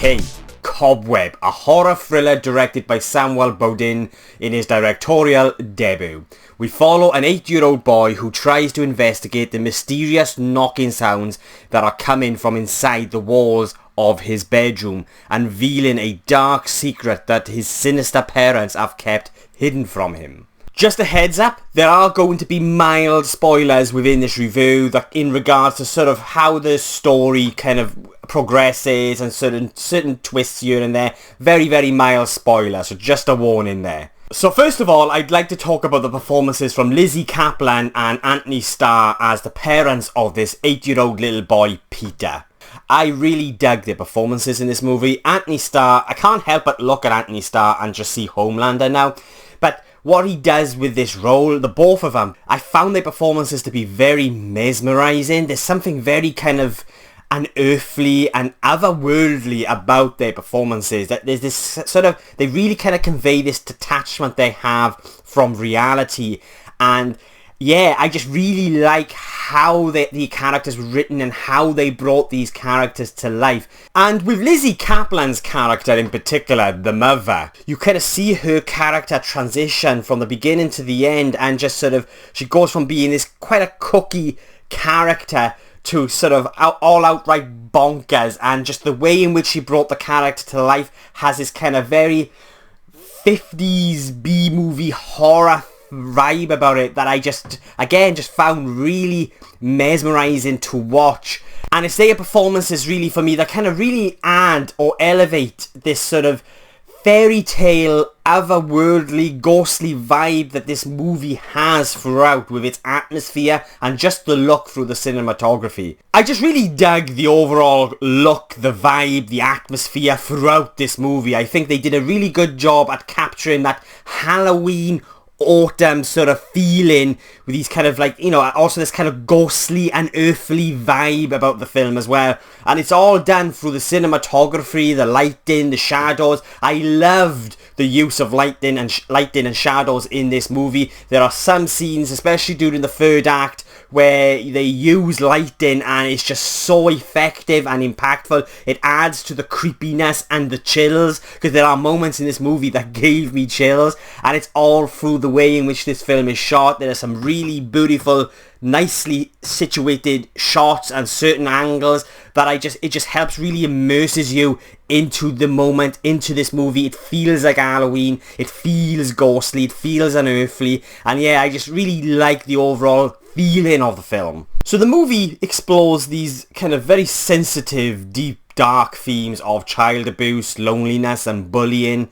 Okay, Cobweb, a horror thriller directed by Bodin in his directorial debut. We follow an 8-year-old boy who tries to investigate the mysterious knocking sounds that are coming from inside the walls of his bedroom, unveiling a dark secret that his sinister parents have kept hidden from him. Just a heads up, there are going to be mild spoilers within this review that in regards to sort of how the story kind of progresses and certain twists here and there. Very, very mild spoilers, so just a warning there. So first of all, I'd like to talk about the performances from Lizzy, Caplan and Antony Starr as the parents of this 8-year-old little boy, Peter. I really dug their performances in this movie. Antony Starr, I can't help but look at Antony Starr and just see Homelander now. But what he does with this role, the both of them, I found their performances to be very mesmerising. There's something very kind of unearthly and otherworldly about their performances. That there's this sort of, they really kind of convey this detachment they have from reality. And yeah, I just really like how the characters were written and how they brought these characters to life. And with Lizzy Caplan's character in particular, the mother, you kind of see her character transition from the beginning to the end, and just sort of, she goes from being this quite a cookie character to sort of all outright bonkers, and just the way in which she brought the character to life has this kind of very 50s B-movie horror vibe about it that I just found really mesmerising to watch. And it's their performances really, for me, that kind of really add or elevate this sort of fairy tale, otherworldly, ghostly vibe that this movie has throughout, with its atmosphere and just the look through the cinematography. I just really dug the overall look, the vibe, the atmosphere throughout this movie. I think they did a really good job at capturing that Halloween autumn sort of feeling with these kind of, like, you know, also this kind of ghostly and earthly vibe about the film as well. And it's all done through the cinematography, the lighting, the shadows. I loved the use of lighting and shadows in this movie. There are some scenes, especially during the third act, where they use lighting and it's just so effective and impactful. It adds to the creepiness and the chills, because there are moments in this movie that gave me chills, and it's all through the way in which this film is shot. There are some really beautiful, nicely situated shots and certain angles that it just helps really immerses you into the moment, into this movie. It feels like Halloween, it feels ghostly, it feels unearthly, and yeah, I just really like the overall feeling of the film. So the movie explores these kind of very sensitive, deep, dark themes of child abuse, loneliness and bullying.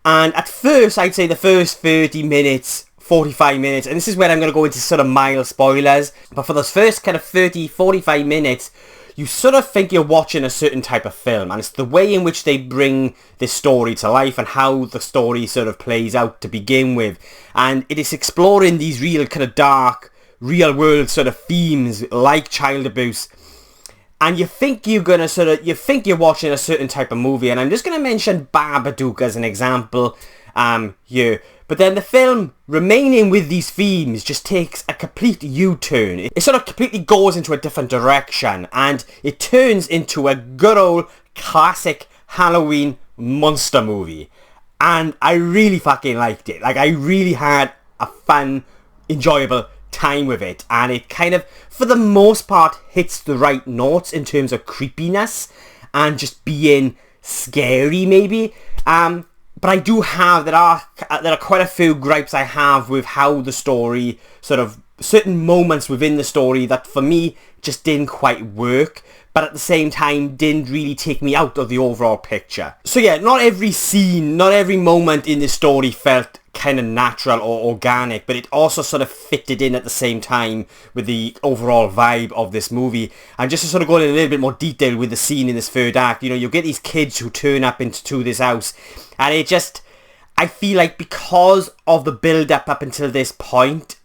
And at first, I'd say the first 30 minutes, 45 minutes, and this is where I'm going to go into sort of mild spoilers, but for those first kind of 30, 45 minutes, you sort of think you're watching a certain type of film, and it's the way in which they bring this story to life and how the story sort of plays out to begin with. And it is exploring these real kind of dark, real world sort of themes like child abuse. And you think you're watching a certain type of movie, and I'm just going to mention Babadook as an example here. But then the film, remaining with these themes, just takes a complete U-turn. It sort of completely goes into a different direction, and it turns into a good old classic Halloween monster movie. And I really fucking liked it. Like, I really had a fun, enjoyable time with it, and it kind of, for the most part, hits the right notes in terms of creepiness and just being scary, maybe. But I do have, there are quite a few gripes I have with how the story, sort of certain moments within the story that for me just didn't quite work, but at the same time didn't really take me out of the overall picture. So yeah, not every scene, not every moment in this story felt kind of natural or organic, but it also sort of fitted in at the same time with the overall vibe of this movie. And just to sort of go in a little bit more detail with the scene in this third act, you know, you get these kids who turn up into this house, and it just, I feel like because of the build up until this point,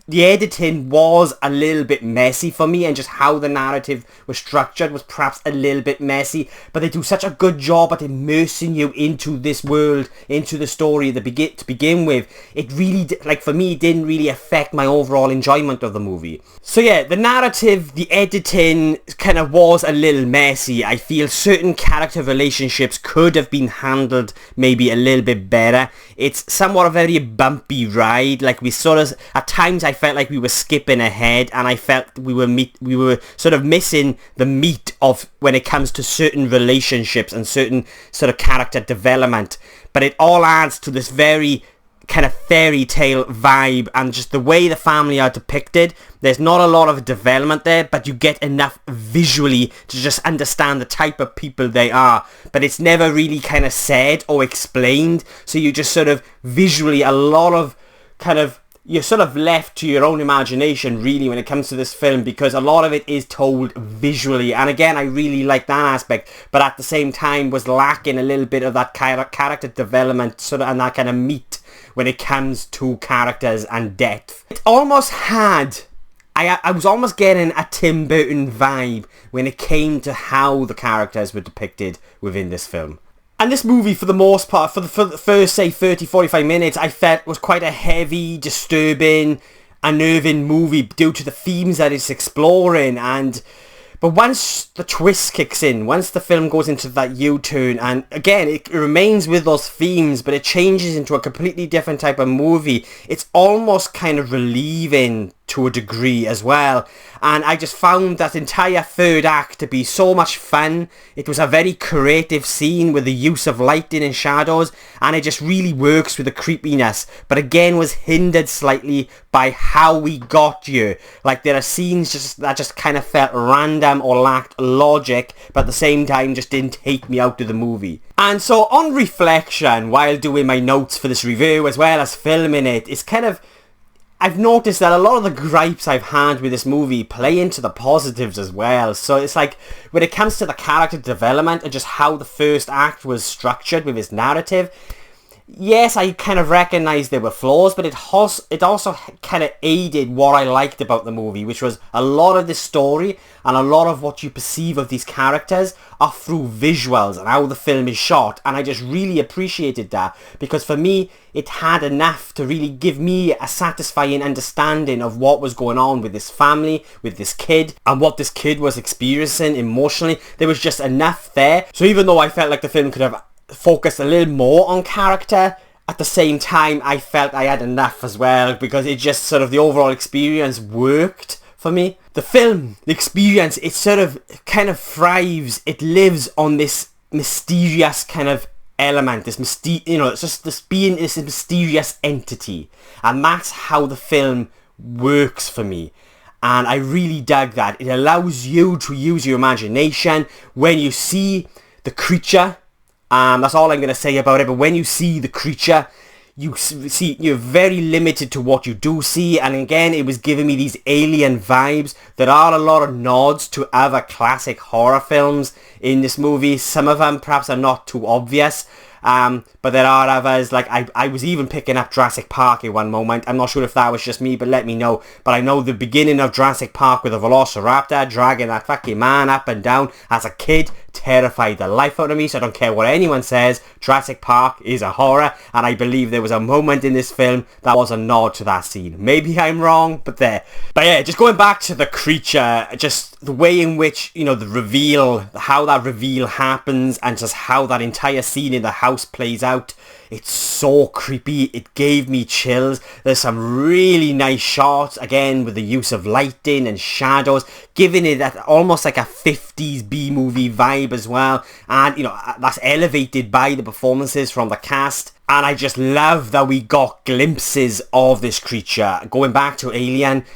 the editing was a little bit messy for me, and just how the narrative was structured was perhaps a little bit messy, but they do such a good job at immersing you into this world, into the story to begin with. It really, like for me, didn't really affect my overall enjoyment of the movie. So yeah, the narrative, the editing kind of was a little messy. I feel certain character relationships could have been handled maybe a little bit better. It's somewhat a very bumpy ride. Like we sort of, at times I felt like we were skipping ahead, and I felt we were sort of missing the meat of when it comes to certain relationships and certain sort of character development. But it all adds to this very kind of fairy tale vibe, and just the way the family are depicted, there's not a lot of development there, but you get enough visually to just understand the type of people they are, but it's never really kind of said or explained, so you just sort of visually, a lot of kind of, you're sort of left to your own imagination really when it comes to this film, because a lot of it is told visually, and again I really like that aspect, but at the same time was lacking a little bit of that character development sort of, and that kind of meat when it comes to characters and depth. It almost had, I was almost getting a Tim Burton vibe when it came to how the characters were depicted within this film. And this movie, for the most part, for the first, say, 30-45 minutes, I felt was quite a heavy, disturbing, unnerving movie due to the themes that it's exploring. But once the twist kicks in, once the film goes into that U-turn, and again, it remains with those themes, but it changes into a completely different type of movie, it's almost kind of relieving to a degree as well. And I just found that entire third act to be so much fun. It was a very creative scene with the use of lighting and shadows, and it just really works with the creepiness, but again was hindered slightly by how we got here. Like there are scenes that just kind of felt random or lacked logic, but at the same time just didn't take me out of the movie. And so on reflection, while doing my notes for this review as well as filming it, it's kind of, I've noticed that a lot of the gripes I've had with this movie play into the positives as well. So it's like, when it comes to the character development and just how the first act was structured with its narrative, yes, I kind of recognise there were flaws, but it also kind of aided what I liked about the movie, which was a lot of the story and a lot of what you perceive of these characters are through visuals and how the film is shot, and I just really appreciated that, because for me it had enough to really give me a satisfying understanding of what was going on with this family, with this kid, and what this kid was experiencing emotionally. There was just enough there. So even though I felt like the film could have focused a little more on character, at the same time I felt I had enough as well, because it just sort of, the overall experience worked for me. The film, the experience, it sort of kind of thrives, it lives on this mysterious kind of element, this it's just this being this mysterious entity, and that's how the film works for me. And I really dug that. It allows you to use your imagination when you see the creature. That's all I'm going to say about it, but when you see the creature, you're very limited to what you do see, and again, it was giving me these alien vibes. There are a lot of nods to other classic horror films in this movie. Some of them perhaps are not too obvious, but there are others, like I was even picking up Jurassic Park at one moment. I'm not sure if that was just me, but let me know. But I know the beginning of Jurassic Park with a velociraptor dragging that fucking man up and down as a kid terrified the life out of me, so I don't care what anyone says, Jurassic Park is a horror, and I believe there was a moment in this film that was a nod to that scene. Maybe I'm wrong, but there. But yeah, just going back to the creature, just the way in which, the reveal, how that reveal happens, and just how that entire scene in the house plays out, it's so creepy. It gave me chills. There's some really nice shots, again, with the use of lighting and shadows, giving it that almost like a 50s B-movie vibe as well. And, that's elevated by the performances from the cast. And I just love that we got glimpses of this creature. Going back to Alien,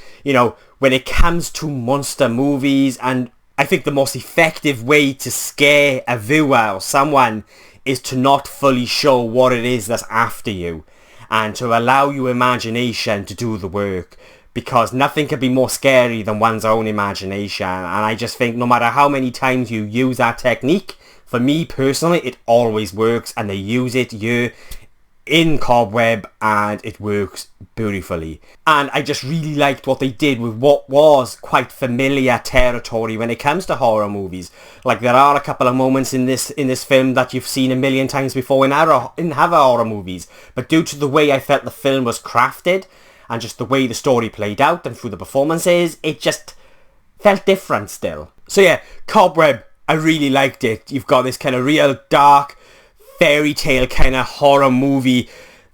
when it comes to monster movies, and I think the most effective way to scare a viewer or someone is to not fully show what it is that's after you, and to allow your imagination to do the work, because nothing can be more scary than one's own imagination. And I just think no matter how many times you use that technique, for me personally, it always works, and they use it here in Cobweb, and it works beautifully. And I just really liked what they did with what was quite familiar territory when it comes to horror movies. Like, there are a couple of moments in this film that you've seen a million times before in other horror movies, but due to the way I felt the film was crafted and just the way the story played out and through the performances, it just felt different still. So yeah, Cobweb, I really liked it. You've got this kind of real dark fairy tale kind of horror movie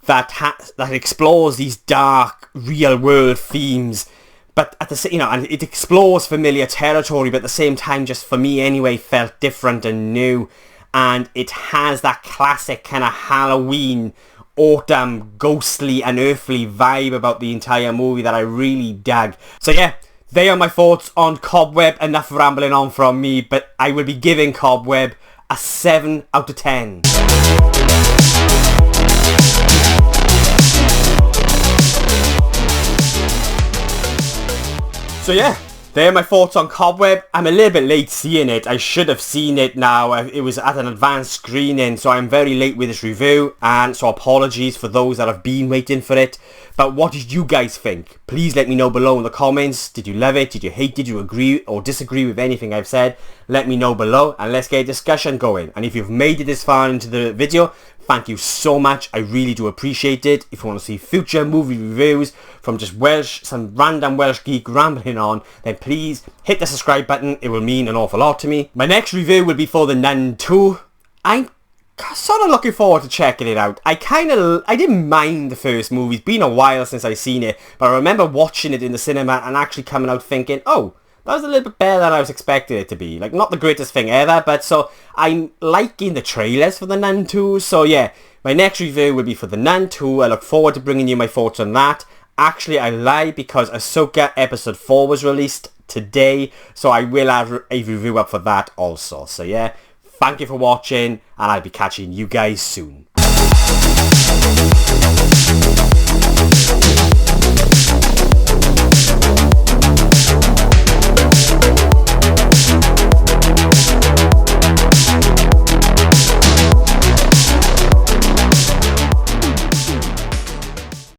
that explores these dark real world themes, but at the same, and it explores familiar territory, but at the same time, just for me anyway, felt different and new. And it has that classic kind of Halloween, autumn, ghostly and earthly vibe about the entire movie that I really dug. So yeah, they are my thoughts on Cobweb. Enough rambling on from me, but I will be giving Cobweb a 7 out of 10. So yeah, there are my thoughts on Cobweb. I'm a little bit late seeing it. I should have seen it now. It was at an advanced screening, so I'm very late with this review, and so apologies for those that have been waiting for it. But what did you guys think? Please let me know below in the comments. Did you love it? Did you hate it? Did you agree or disagree with anything I've said? Let me know below, and let's get a discussion going. And if you've made it this far into the video, thank you so much. I really do appreciate it. If you want to see future movie reviews from just some random Welsh geek rambling on, then please hit the subscribe button. It will mean an awful lot to me. My next review will be for The Nun 2. I'm sort of looking forward to checking it out. I didn't mind the first movie. It's been a while since I've seen it, but I remember watching it in the cinema and actually coming out thinking, oh, that was a little bit better than I was expecting it to be. Like, not the greatest thing ever, but so I'm liking the trailers for The Nun 2. So yeah, my next review will be for The Nun 2. I look forward to bringing you my thoughts on that. Actually, I lied because Ahsoka Episode 4 was released today, so I will have a review up for that also. So yeah, thank you for watching, and I'll be catching you guys soon.